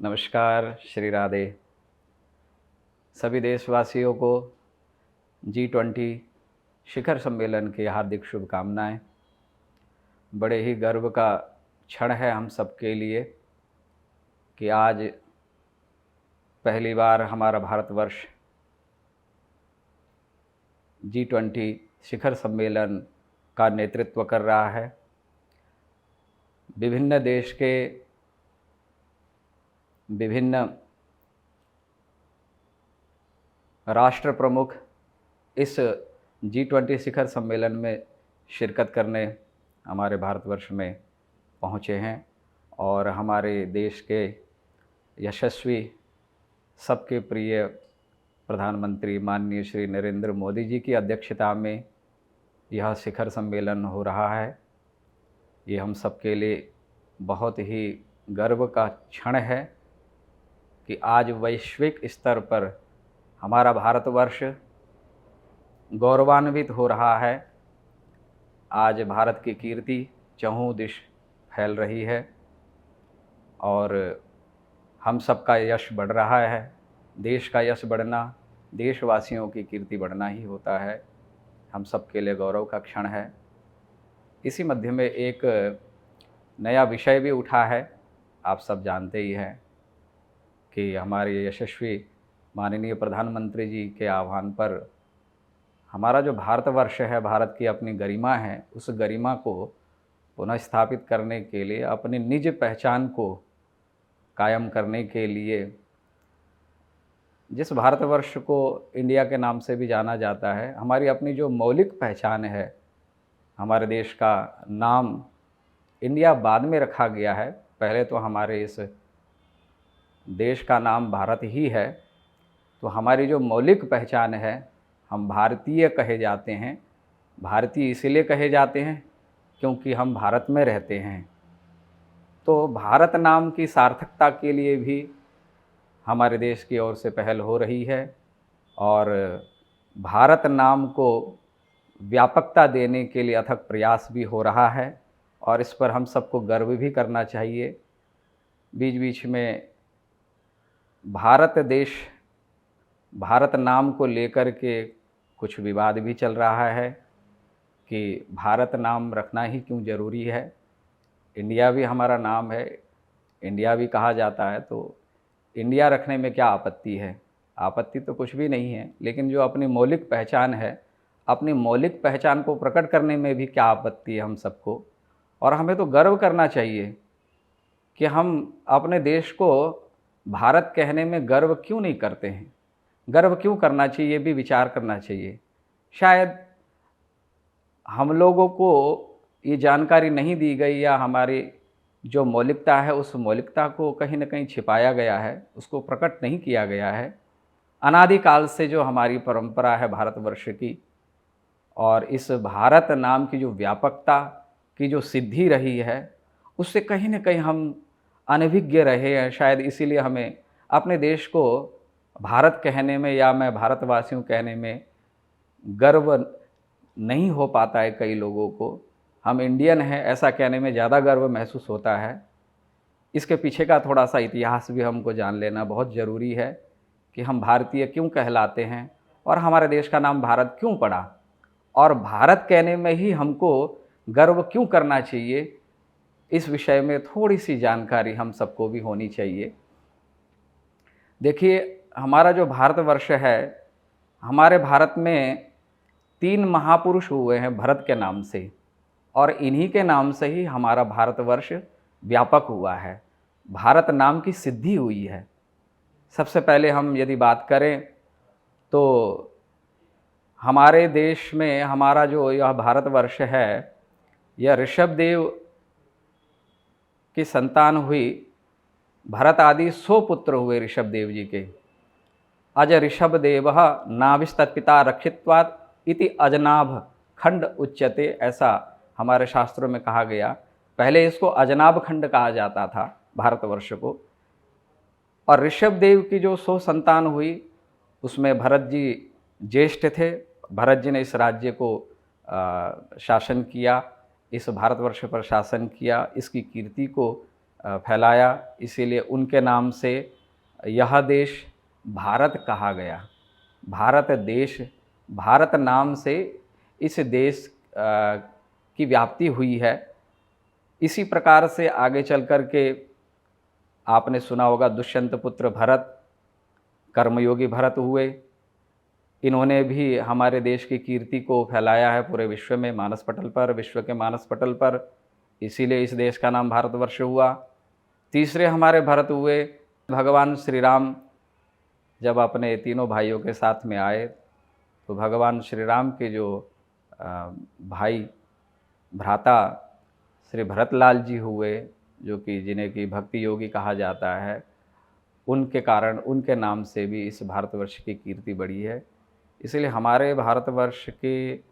नमस्कार, श्री राधे। सभी देशवासियों को G20 शिखर सम्मेलन की हार्दिक शुभकामनाएं। बड़े ही गर्व का क्षण है हम सबके लिए कि आज पहली बार हमारा भारतवर्ष G20 शिखर सम्मेलन का नेतृत्व कर रहा है। विभिन्न देश के विभिन्न राष्ट्र प्रमुख इस G20 शिखर सम्मेलन में शिरकत करने हमारे भारतवर्ष में पहुँचे हैं और हमारे देश के यशस्वी सबके प्रिय प्रधानमंत्री माननीय श्री नरेंद्र मोदी जी की अध्यक्षता में यह शिखर सम्मेलन हो रहा है। ये हम सबके लिए बहुत ही गर्व का क्षण है कि आज वैश्विक स्तर पर हमारा भारतवर्ष गौरवान्वित हो रहा है। आज भारत की कीर्ति चहुँ दिश फैल रही है और हम सबका यश बढ़ रहा है। देश का यश बढ़ना, देशवासियों की कीर्ति बढ़ना ही होता है। हम सबके लिए गौरव का क्षण है। इसी मध्य में एक नया विषय भी उठा है। आप सब जानते ही हैं कि हमारे यशस्वी माननीय प्रधानमंत्री जी के आह्वान पर हमारा जो भारतवर्ष है, भारत की अपनी गरिमा है, उस गरिमा को पुनः स्थापित करने के लिए, अपनी निज पहचान को कायम करने के लिए, जिस भारतवर्ष को इंडिया के नाम से भी जाना जाता है, हमारी अपनी जो मौलिक पहचान है, हमारे देश का नाम इंडिया बाद में रखा गया है। पहले तो हमारे इस देश का नाम भारत ही है। तो हमारी जो मौलिक पहचान है, हम भारतीय कहे जाते हैं। भारतीय इसलिए कहे जाते हैं क्योंकि हम भारत में रहते हैं। तो भारत नाम की सार्थकता के लिए भी हमारे देश की ओर से पहल हो रही है और भारत नाम को व्यापकता देने के लिए अथक प्रयास भी हो रहा है और इस पर हम सबको गर्व भी करना चाहिए। बीच बीच में भारत देश, भारत नाम को लेकर के कुछ विवाद भी चल रहा है कि भारत नाम रखना ही क्यों ज़रूरी है। इंडिया भी हमारा नाम है, इंडिया भी कहा जाता है, तो इंडिया रखने में क्या आपत्ति है? आपत्ति तो कुछ भी नहीं है, लेकिन जो अपनी मौलिक पहचान है, अपनी मौलिक पहचान को प्रकट करने में भी क्या आपत्ति है हम सबको। और हमें तो गर्व करना चाहिए कि हम अपने देश को भारत कहने में गर्व क्यों नहीं करते हैं। गर्व क्यों करना चाहिए, ये भी विचार करना चाहिए। शायद हम लोगों को ये जानकारी नहीं दी गई या हमारी जो मौलिकता है, उस मौलिकता को कहीं ना कहीं छिपाया गया है, उसको प्रकट नहीं किया गया है। अनादिकाल से जो हमारी परंपरा है भारतवर्ष की, और इस भारत नाम की जो व्यापकता की जो सिद्धि रही है, उससे कहीं ना कहीं हम अनभिज्ञ रहे हैं। शायद इसीलिए हमें अपने देश को भारत कहने में या मैं भारतवासियों कहने में गर्व नहीं हो पाता है। कई लोगों को हम इंडियन हैं ऐसा कहने में ज़्यादा गर्व महसूस होता है। इसके पीछे का थोड़ा सा इतिहास भी हमको जान लेना बहुत ज़रूरी है कि हम भारतीय क्यों कहलाते हैं और हमारे देश का नाम भारत क्यों पड़ा, और भारत कहने में ही हमको गर्व क्यों करना चाहिए। इस विषय में थोड़ी सी जानकारी हम सबको भी होनी चाहिए। देखिए, हमारा जो भारतवर्ष है, हमारे भारत में 3 महापुरुष हुए हैं भरत के नाम से, और इन्हीं के नाम से ही हमारा भारतवर्ष व्यापक हुआ है, भारत नाम की सिद्धि हुई है। सबसे पहले हम यदि बात करें तो हमारे देश में हमारा जो यह भारतवर्ष है, यह ऋषभदेव की संतान हुई। भरत आदि 100 पुत्र हुए ऋषभदेव जी के। अज ऋषभदेव नाभिस्तत्पिता रक्षित्वात् इति अजनाभ खंड उच्यते, ऐसा हमारे शास्त्रों में कहा गया। पहले इसको अजनाभ खंड कहा जाता था भारतवर्ष को। और ऋषभदेव की जो 100 संतान हुई, उसमें भरत जी ज्येष्ठ थे। भरत जी ने इस राज्य को शासन किया, इस भारतवर्ष पर शासन किया, इसकी कीर्ति को फैलाया, इसीलिए उनके नाम से यह देश भारत कहा गया। भारत देश, भारत नाम से इस देश की व्याप्ति हुई है। इसी प्रकार से आगे चल कर के आपने सुना होगा दुष्यंत पुत्र भरत, कर्मयोगी भरत हुए। इन्होंने भी हमारे देश की कीर्ति को फैलाया है पूरे विश्व में, मानस पटल पर, विश्व के मानस पटल पर, इसीलिए इस देश का नाम भारतवर्ष हुआ। तीसरे हमारे भरत हुए भगवान श्री राम। जब अपने तीनों भाइयों के साथ में आए तो भगवान श्री राम के जो भाई भ्राता श्री भरतलाल जी हुए, जो कि जिन्हें कि भक्ति योगी कहा जाता है, उनके कारण, उनके नाम से भी इस भारतवर्ष की कीर्ति बढ़ी है। इसलिए हमारे भारतवर्ष की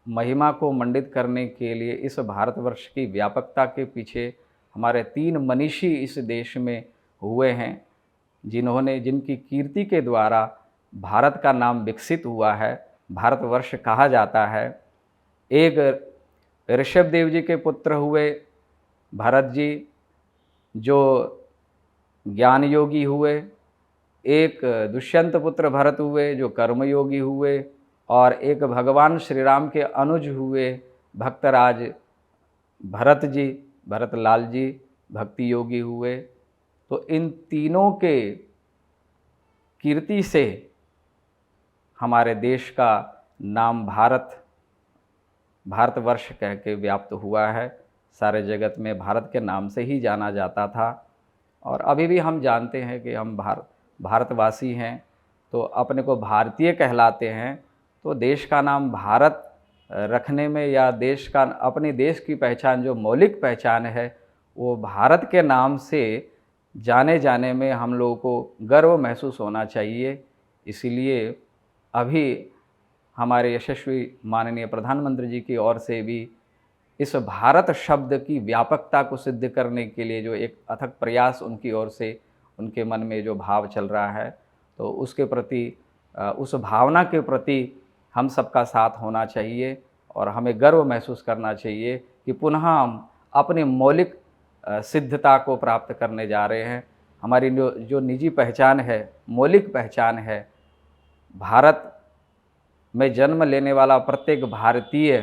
महिमा को मंडित करने के लिए इस भारतवर्ष की व्यापकता के पीछे हमारे 3 मनीषी इस देश में हुए हैं, जिनकी कीर्ति के द्वारा भारत का नाम विकसित हुआ है, भारतवर्ष कहा जाता है। एक ऋषभ देव जी के पुत्र हुए भरत जी, जो ज्ञान योगी हुए। एक दुष्यंत पुत्र भरत हुए, जो कर्मयोगी हुए। और एक भगवान श्री राम के अनुज हुए भक्तराज भरत जी, भरतलाल जी, भक्ति योगी हुए। तो इन तीनों के कीर्ति से हमारे देश का नाम भारतवर्ष कह के व्याप्त हुआ है। सारे जगत में भारत के नाम से ही जाना जाता था। और अभी भी हम जानते हैं कि हम भारतवासी हैं, तो अपने को भारतीय कहलाते हैं। तो देश का नाम भारत रखने में, या देश का, अपने देश की पहचान, जो मौलिक पहचान है, वो भारत के नाम से जाने जाने में हम लोगों को गर्व महसूस होना चाहिए। इसीलिए अभी हमारे यशस्वी माननीय प्रधानमंत्री जी की ओर से भी इस भारत शब्द की व्यापकता को सिद्ध करने के लिए जो एक अथक प्रयास उनकी ओर से, उनके मन में जो भाव चल रहा है, तो उसके प्रति, उस भावना के प्रति हम सबका साथ होना चाहिए और हमें गर्व महसूस करना चाहिए कि पुनः हम अपनी मौलिक सिद्धता को प्राप्त करने जा रहे हैं। हमारी जो निजी पहचान है, मौलिक पहचान है, भारत में जन्म लेने वाला प्रत्येक भारतीय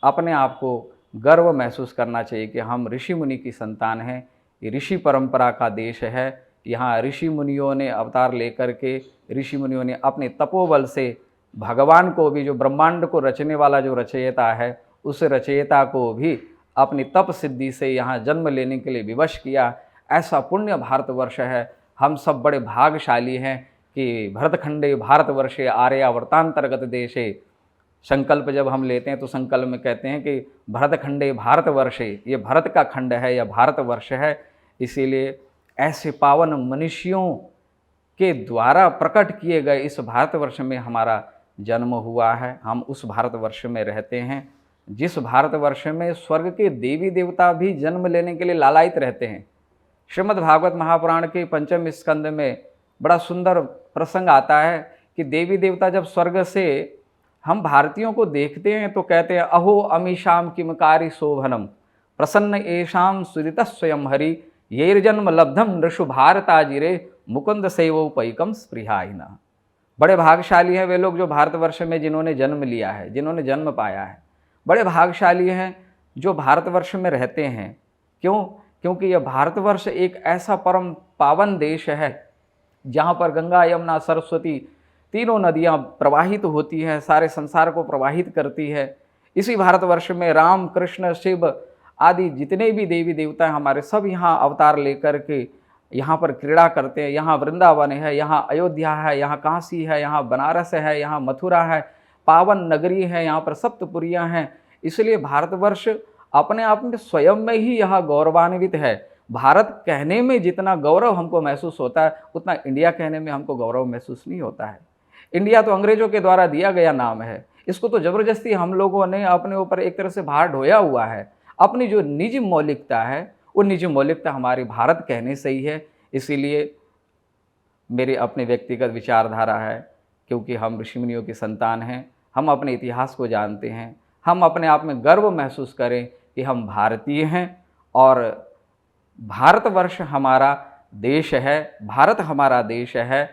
अपने आप को गर्व महसूस करना चाहिए कि हम ऋषि मुनि की संतान हैं। ये ऋषि परंपरा का देश है। यहाँ ऋषि मुनियों ने अवतार लेकर के, ऋषि मुनियों ने अपने तपोबल से भगवान को भी, जो ब्रह्मांड को रचने वाला जो रचयिता है, उस रचयिता को भी अपनी तप सिद्धि से यहाँ जन्म लेने के लिए विवश किया। ऐसा पुण्य भारतवर्ष है। हम सब बड़े भाग्यशाली हैं कि भरतखंडे भारतवर्षे आर्यावर्तांतर्गत देशे। संकल्प जब हम लेते हैं तो संकल्प में कहते हैं कि भरतखंडे भारतवर्षे, ये भरत का खंड है, यह भारतवर्ष है। इसीलिए ऐसे पावन मनुष्यों के द्वारा प्रकट किए गए इस भारतवर्ष में हमारा जन्म हुआ है। हम उस भारतवर्ष में रहते हैं, जिस भारतवर्ष में स्वर्ग के देवी देवता भी जन्म लेने के लिए लालायित रहते हैं। श्रीमद् भागवत महापुराण के 5वें स्कंद में बड़ा सुंदर प्रसंग आता है कि देवी देवता जब स्वर्ग से हम भारतीयों को देखते हैं तो कहते हैं, अहो अमीशाम किमकारी शोभनम प्रसन्न एशाम सुदित स्वयं हरि येर्जन्म लब्धम नृषु भारताजिरे मुकुंद सेवोपैकम स्पृहाइना। बड़े भाग्यशाली हैं वे लोग जो भारतवर्ष में जिन्होंने जन्म लिया है, जिन्होंने जन्म पाया है। बड़े भाग्यशाली हैं जो भारतवर्ष में रहते हैं। क्यों? क्योंकि यह भारतवर्ष एक ऐसा परम पावन देश है जहाँ पर गंगा, यमुना, सरस्वती तीनों नदियाँ प्रवाहित होती हैं, सारे संसार को प्रवाहित करती है। इसी भारतवर्ष में राम, कृष्ण, शिव आदि जितने भी देवी देवता हैं हमारे, सब यहाँ अवतार लेकर के यहाँ पर क्रीड़ा करते हैं। यहाँ वृंदावन है, यहाँ अयोध्या है, यहाँ काशी है, यहाँ बनारस है, यहाँ मथुरा है, पावन नगरी है, यहाँ पर सप्तपुरियाँ हैं। इसलिए भारतवर्ष अपने आप में स्वयं में ही यह गौरवान्वित है। भारत कहने में जितना गौरव हमको महसूस होता है, उतना इंडिया कहने में हमको गौरव महसूस नहीं होता है। इंडिया तो अंग्रेजों के द्वारा दिया गया नाम है। इसको तो ज़बरदस्ती हम लोगों ने अपने ऊपर एक तरह से भार ढोया हुआ है। अपनी जो निजी मौलिकता है, वो निजी मौलिकता हमारी भारत कहने से ही है। इसीलिए मेरी अपनी व्यक्तिगत विचारधारा है, क्योंकि हम ऋषि मुनियों की संतान हैं, हम अपने इतिहास को जानते हैं, हम अपने आप में गर्व महसूस करें कि हम भारतीय हैं और भारतवर्ष हमारा देश है, भारत हमारा देश है,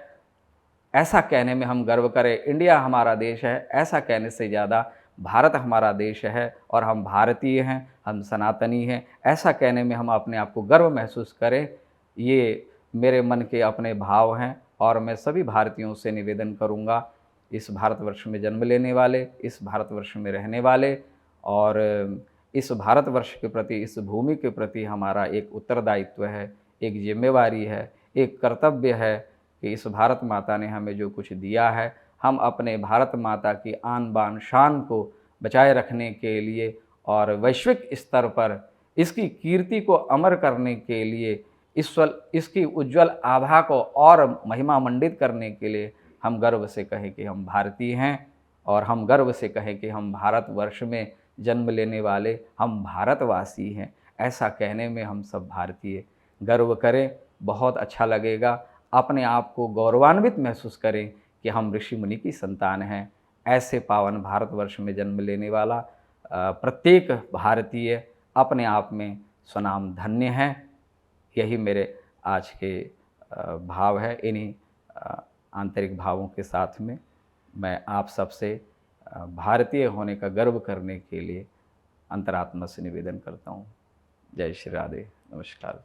ऐसा कहने में हम गर्व करें। इंडिया हमारा देश है, ऐसा कहने से ज़्यादा भारत हमारा देश है और हम भारतीय हैं, हम सनातनी हैं, ऐसा कहने में हम अपने आप को गर्व महसूस करें। ये मेरे मन के अपने भाव हैं और मैं सभी भारतीयों से निवेदन करूँगा, इस भारतवर्ष में जन्म लेने वाले, इस भारतवर्ष में रहने वाले और इस भारतवर्ष के प्रति, इस भूमि के प्रति हमारा एक उत्तरदायित्व है, एक जिम्मेवारी है, एक कर्तव्य है कि इस भारत माता ने हमें जो कुछ दिया है, हम अपने भारत माता की आन बान शान को बचाए रखने के लिए और वैश्विक स्तर पर इसकी कीर्ति को अमर करने के लिए, इसकी उज्ज्वल आभा को और महिमामंडित करने के लिए हम गर्व से कहें कि हम भारतीय हैं और हम गर्व से कहें कि हम भारतवर्ष में जन्म लेने वाले, हम भारतवासी हैं। ऐसा कहने में हम सब भारतीय गर्व करें, बहुत अच्छा लगेगा। अपने आप को गौरवान्वित महसूस करें कि हम ऋषि मुनि की संतान हैं। ऐसे पावन भारतवर्ष में जन्म लेने वाला प्रत्येक भारतीय अपने आप में स्वनाम धन्य है। यही मेरे आज के भाव है। इन्हीं आंतरिक भावों के साथ में मैं आप सबसे भारतीय होने का गर्व करने के लिए अंतरात्मा से निवेदन करता हूँ। जय श्री राधे, नमस्कार।